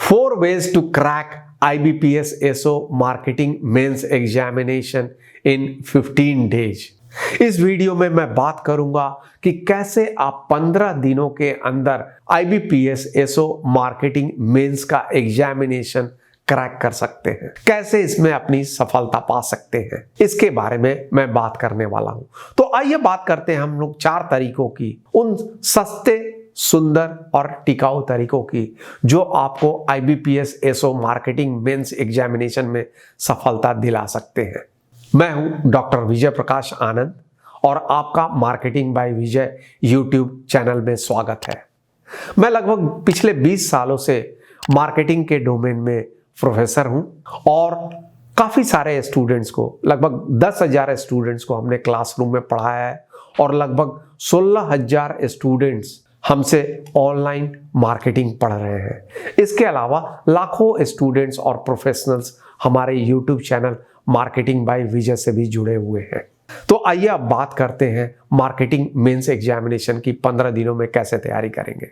4 ways to crack IBPS SO Marketing Mains Examination in 15 days। इस video में मैं बात करूंगा कि कैसे आप 15 दिनों के अंदर IBPS SO मार्केटिंग मेंस का एग्जामिनेशन क्रैक कर सकते हैं, कैसे इसमें अपनी सफलता पा सकते हैं, इसके बारे में मैं बात करने वाला हूं। तो आइए बात करते हैं हम लोग 4 तरीकों की, उन सस्ते, सुंदर और टिकाऊ तरीकों की जो आपको IBPS SO marketing mains examination में सफलता दिला सकते हैं। मैं हूं डॉक्टर विजय प्रकाश आनंद और आपका मार्केटिंग बाय विजय यूट्यूब चैनल में स्वागत है। मैं लगभग पिछले 20 सालों से मार्केटिंग के डोमेन में प्रोफेसर हूं और काफी सारे स्टूडेंट्स को, लगभग 10,000 स्टूडेंट्स को हमने क्लासरूम में पढ़ाया है और लगभग 16,000 स्टूडेंट्स हमसे ऑनलाइन मार्केटिंग पढ़ रहे हैं। इसके अलावा लाखों स्टूडेंट्स और प्रोफेशनल्स हमारे यूट्यूब चैनल मार्केटिंग बाय विजय से भी जुड़े हुए हैं। तो आइए अब बात करते हैं मार्केटिंग मेंस एग्जामिनेशन की 15 दिनों में कैसे तैयारी करेंगे।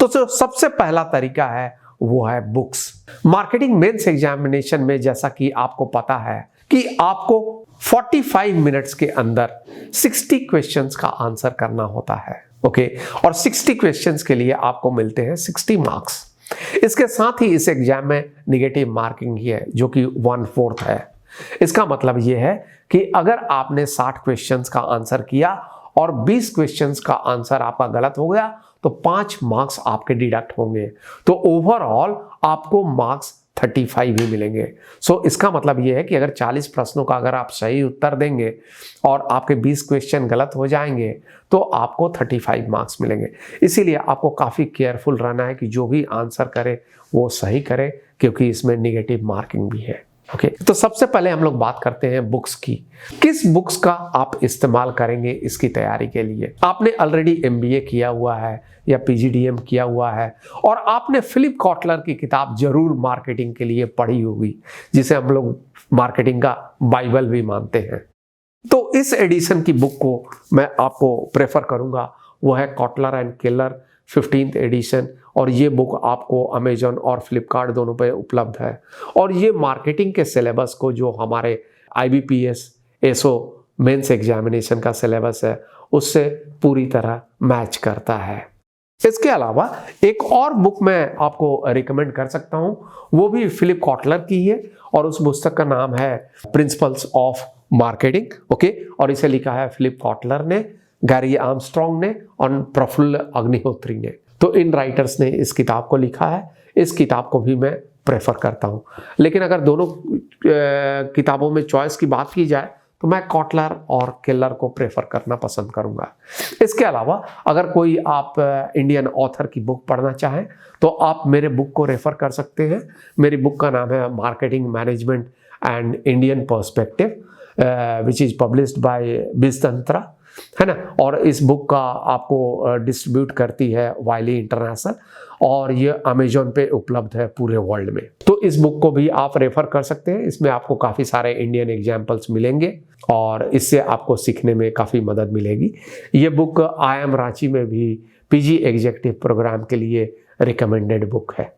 तो जो सबसे पहला तरीका है वो है बुक्स। मार्केटिंग मेंस एग्जामिनेशन में जैसा कि आपको पता है कि आपको 45 मिनट्स के अंदर 60 क्वेश्चंस का आंसर करना होता है। ओके, और 60 क्वेश्चंस के लिए आपको मिलते हैं 60 मार्क्स। इसके साथ ही इस एग्जाम में निगेटिव मार्किंग ही है जो कि 1/4 है। इसका मतलब यह है कि अगर आपने 60 क्वेश्चंस का आंसर किया और 20 क्वेश्चंस का आंसर आपका गलत हो गया तो 5 मार्क्स आपके डिडक्ट होंगे, तो ओवरऑल आपको मार्क्स 35 ही मिलेंगे। सो इसका मतलब यह है कि अगर 40 प्रश्नों का अगर आप सही उत्तर देंगे और आपके 20 क्वेश्चन गलत हो जाएंगे तो आपको 35 मार्क्स मिलेंगे। इसीलिए आपको काफ़ी केयरफुल रहना है कि जो भी आंसर करे वो सही करे, क्योंकि इसमें निगेटिव मार्किंग भी है। ओके, तो सबसे पहले हम लोग बात करते हैं बुक्स की। किस बुक्स का आप इस्तेमाल करेंगे इसकी तैयारी के लिए? आपने ऑलरेडी MBA किया हुआ है या PGDM किया हुआ है और आपने फिलिप कॉटलर की किताब जरूर मार्केटिंग के लिए पढ़ी होगी, जिसे हम लोग मार्केटिंग का बाइबल भी मानते हैं। तो इस एडिशन की बुक को मैं आपको प्रेफर करूंगा, वो है Kotler and Keller 15th addition, और ये बुक आपको अमेजॉन और फ्लिपकार्ट दोनों पे उपलब्ध है। और ये मार्केटिंग के सिलेबस को, जो हमारे IBPS SO मेंस एग्जामिनेशन का सिलेबस है, उससे पूरी तरह मैच करता है। इसके अलावा एक और बुक मैं आपको रिकमेंड कर सकता हूँ, वो भी फिलिप कॉटलर की है और उस पुस्तक का नाम है प्रिंसिपल्स ऑफ मार्केटिंग। ओके, और इसे लिखा है फिलिप कॉटलर ने, गैरी आर्मस्ट्रॉन्ग ने और प्रफुल्ल अग्निहोत्री ने। तो इन राइटर्स ने इस किताब को लिखा है। इस किताब को भी मैं प्रेफर करता हूँ, लेकिन अगर दोनों किताबों में चॉइस की बात की जाए तो मैं कॉटलर और केलर को प्रेफर करना पसंद करूंगा। इसके अलावा अगर कोई आप इंडियन ऑथर की बुक पढ़ना चाहें तो आप मेरे बुक को रेफर कर सकते हैं। मेरी बुक का नाम है marketing management and Indian perspective, which is published by Biztantra, है ना। और इस बुक का आपको डिस्ट्रीब्यूट करती है वाइली इंटरनेशनल और ये अमेजोन पे उपलब्ध है पूरे वर्ल्ड में। तो इस बुक को भी आप रेफर कर सकते हैं। इसमें आपको काफ़ी सारे इंडियन एग्जाम्पल्स मिलेंगे और इससे आपको सीखने में काफ़ी मदद मिलेगी। ये बुक IIM रांची में भी PG एग्जीक्यूटिव प्रोग्राम के लिए रिकमेंडेड बुक है।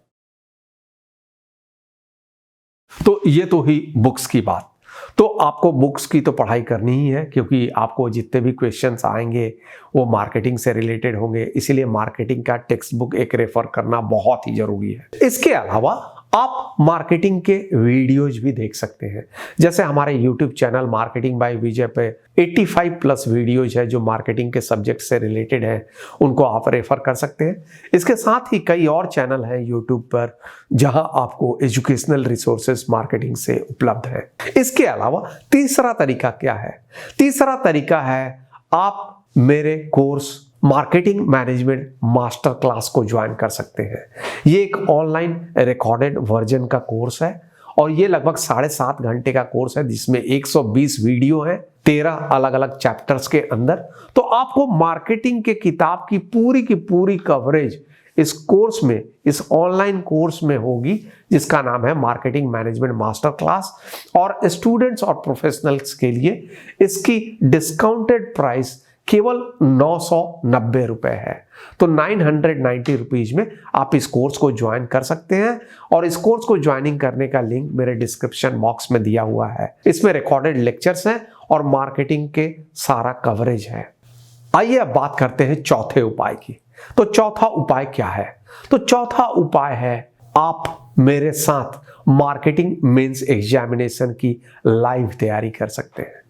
तो ये तो ही बुक्स की बात। तो आपको बुक्स की तो पढ़ाई करनी ही है, क्योंकि आपको जितने भी क्वेश्चंस आएंगे वो मार्केटिंग से रिलेटेड होंगे, इसीलिए मार्केटिंग का टेक्स्ट बुक एक रेफर करना बहुत ही जरूरी है। इसके अलावा आप मार्केटिंग के वीडियोज भी देख सकते हैं। जैसे हमारे यूट्यूब चैनल मार्केटिंग बाय विजय पे 85+ वीडियोज है जो मार्केटिंग के सब्जेक्ट से रिलेटेड है, उनको आप रेफर कर सकते हैं। इसके साथ ही कई और चैनल हैं यूट्यूब पर जहां आपको एजुकेशनल रिसोर्सेज मार्केटिंग से उपलब्ध है। इसके अलावा तीसरा तरीका क्या है? तीसरा तरीका है आप मेरे course marketing management master class को ज्वाइन कर सकते हैं। ये एक ऑनलाइन रिकॉर्डेड वर्जन का कोर्स है और ये लगभग 7.5 घंटे का कोर्स है, जिसमें 120 वीडियो है 13 अलग अलग चैप्टर्स के अंदर। तो आपको मार्केटिंग के किताब की पूरी कवरेज इस कोर्स में, इस ऑनलाइन कोर्स में होगी, जिसका नाम है मार्केटिंग मैनेजमेंट मास्टर क्लास। और स्टूडेंट्स और प्रोफेशनल्स के लिए इसकी डिस्काउंटेड प्राइस केवल 990 रुपए है। तो 990 रुपीज में आप इस कोर्स को ज्वाइन कर सकते हैं और इस कोर्स को ज्वाइनिंग करने का लिंक मेरे डिस्क्रिप्शन बॉक्स में दिया हुआ है। इसमें रिकॉर्डेड लेक्चर्स हैं और मार्केटिंग के सारा कवरेज है। आइए अब बात करते हैं चौथे उपाय की। तो चौथा उपाय क्या है? तो चौथा उपाय है आप मेरे साथ मार्केटिंग मेंस एग्जामिनेशन की लाइव तैयारी कर सकते हैं।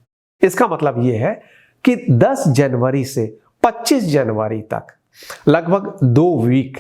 इसका मतलब यह है कि 10 जनवरी से 25 जनवरी तक लगभग 2 वीक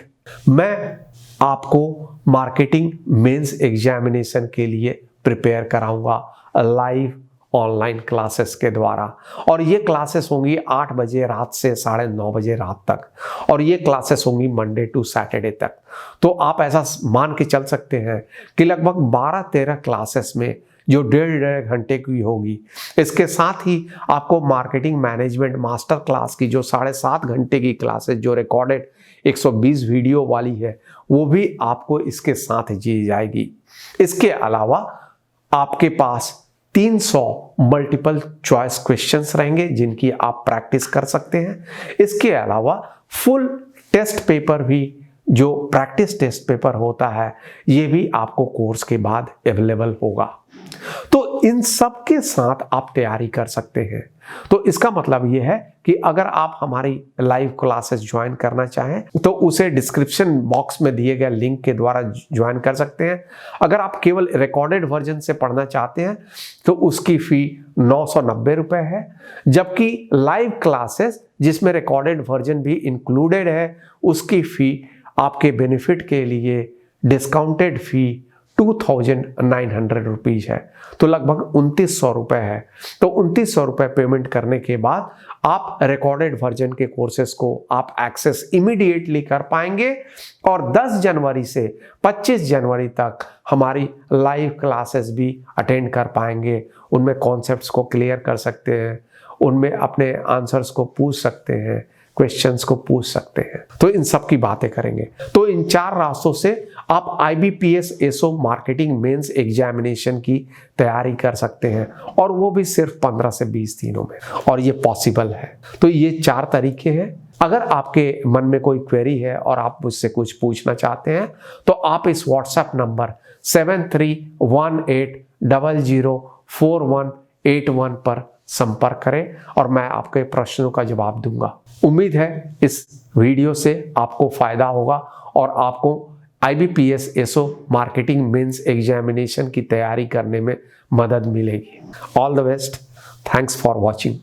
मैं आपको मार्केटिंग मेंस एग्जामिनेशन के लिए प्रिपेयर कराऊंगा लाइव ऑनलाइन क्लासेस के द्वारा। और ये क्लासेस होंगी 8 बजे रात से 9:30 बजे रात तक और ये क्लासेस होंगी मंडे टू सैटरडे तक। तो आप ऐसा मान के चल सकते हैं कि लगभग 12-13 क्लासेस में जो 1.5 घंटे की होगी, इसके साथ ही आपको मार्केटिंग मैनेजमेंट मास्टर क्लास की जो 7.5 घंटे की क्लासेस जो रिकॉर्डेड 120 वीडियो वाली है वो भी आपको इसके साथ दी जाएगी। इसके अलावा आपके पास 300 मल्टीपल चॉइस क्वेश्चंस रहेंगे जिनकी आप प्रैक्टिस कर सकते हैं। इसके अलावा फुल टेस्ट पेपर भी जो प्रैक्टिस टेस्ट पेपर होता है ये भी आपको कोर्स के बाद अवेलेबल होगा। तो इन सब के साथ आप तैयारी कर सकते हैं। तो इसका मतलब ये है कि अगर आप हमारी लाइव क्लासेस ज्वाइन करना चाहें तो उसे डिस्क्रिप्शन बॉक्स में दिए गए लिंक के द्वारा ज्वाइन कर सकते हैं। अगर आप केवल रिकॉर्डेड वर्जन से पढ़ना चाहते हैं तो उसकी फी 990 रुपए है, जबकि लाइव क्लासेस जिसमें रिकॉर्डेड वर्जन भी इंक्लूडेड है उसकी फी आपके बेनिफिट के लिए डिस्काउंटेड फी 2900 रुपीज है। तो लगभग 2900 रुपए है। तो 2900 रुपए पेमेंट करने के बाद आप रिकॉर्डेड वर्जन के कोर्सेज को आप एक्सेस इमीडिएटली कर पाएंगे और 10 जनवरी से 25 जनवरी तक हमारी लाइव क्लासेस भी अटेंड कर पाएंगे। उनमें कॉन्सेप्ट्स को क्लियर कर सकते हैं, उनमें अपने आंसर्स को पूछ सकते हैं, क्वेश्चंस को पूछ सकते हैं। तो इन सब की बातें करेंगे। तो इन 4 रास्तों से आप IBPS ASO marketing mains examination की तैयारी कर सकते हैं और वो भी सिर्फ 15 से 20 दिनों में, और ये पॉसिबल है। तो ये 4 तरीके हैं। अगर आपके मन में कोई क्वेरी है और आप मुझसे कुछ पूछना चाहते हैं तो आप इस व्हाट्सएप नंबर 7318004181 पर संपर्क करें और मैं आपके प्रश्नों का जवाब दूंगा। उम्मीद है इस वीडियो से आपको फायदा होगा और आपको IBPS ASO marketing mains examination की तैयारी करने में मदद मिलेगी। All the best. Thanks for watching.